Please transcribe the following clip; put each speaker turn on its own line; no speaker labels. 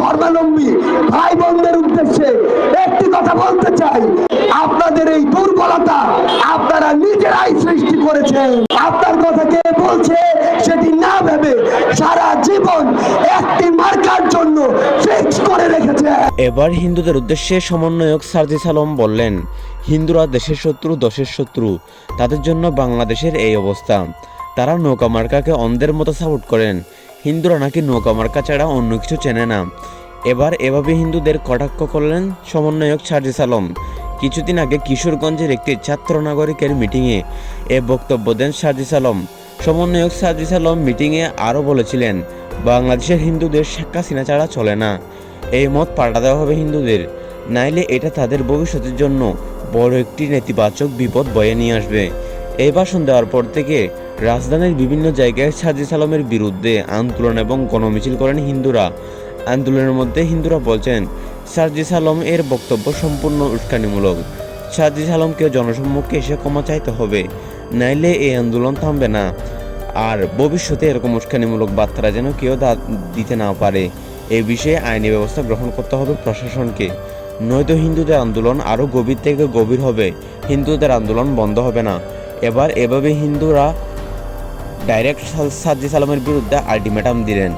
ধর্মাবলম্বী ভাই বোনদের উদ্দেশ্যে একটি কথা বলতে চাই, আপনাদের এই দুর্বলতা আপনারা নিজেরাই সৃষ্টি করেছেন। আপনার কথা কে বলছে সেটি না ভেবে সারা জীবন একটি মার্কার জন্য ফিক্স করে রেখেছে।
এবার হিন্দুদের উদ্দেশ্যে সমন্বয়ক সার্জিস আলম বললেন, হিন্দুরা দেশের শত্রু, দশের শত্রু, তাদের জন্য বাংলাদেশের এই অবস্থা। তারা নৌকা মার্কাকে অন্ধের মতো সাপোর্ট করেন। হিন্দুরা নাকি নৌকা মার্কা ছাড়া অন্য কিছু চেনে না। এবার এভাবে হিন্দুদের কটাক্ষ করলেন সমন্বয়ক সার্জিস আলম। কিছুদিন আগে কিশোরগঞ্জের একটি ছাত্র নাগরিকের মিটিংয়ে এ বক্তব্য দেন সার্জিস আলম। সমন্বয়ক সার্জিস আলম মিটিংয়ে আরও বলেছিলেন, বাংলাদেশের হিন্দুদের শেখ হাসিনা ছাড়া চলে না। এই মত পাল্টা দেওয়া হবে হিন্দুদের, নাইলে এটা তাদের ভবিষ্যতের জন্য বড় একটি নেতিবাচক বিপদ বয়ে নিয়ে আসবে। এই ভাষণ দেওয়ার পর থেকে রাজধানীর বিভিন্ন জায়গায় সার্জিস আলমের বিরুদ্ধে আন্দোলন এবং গণমিছিল করেন হিন্দুরা। আন্দোলনের মধ্যে হিন্দুরা বলছেন, সার্জিস আলম এর বক্তব্য সম্পূর্ণ উস্কানিমূলক। সার্জিস আলমকে জনসম্মুখে এসে ক্ষমা চাইতে হবে, নাইলে এই আন্দোলন থামবে না। আর ভবিষ্যতে এরকম উস্কানিমূলক বার্তা যেন কেউ দিতে না পারে, এ বিষয়ে আইনি ব্যবস্থা গ্রহণ করতে হবে প্রশাসনকে। নয়তো হিন্দুদের আন্দোলন আরও গভীর থেকে গভীর হবে, হিন্দুদের আন্দোলন বন্ধ হবে না। এবার এভাবে হিন্দুরা ডাইরেক্ট সার্জিস আলমের বিরুদ্ধে আলটিমেটাম দিলেন।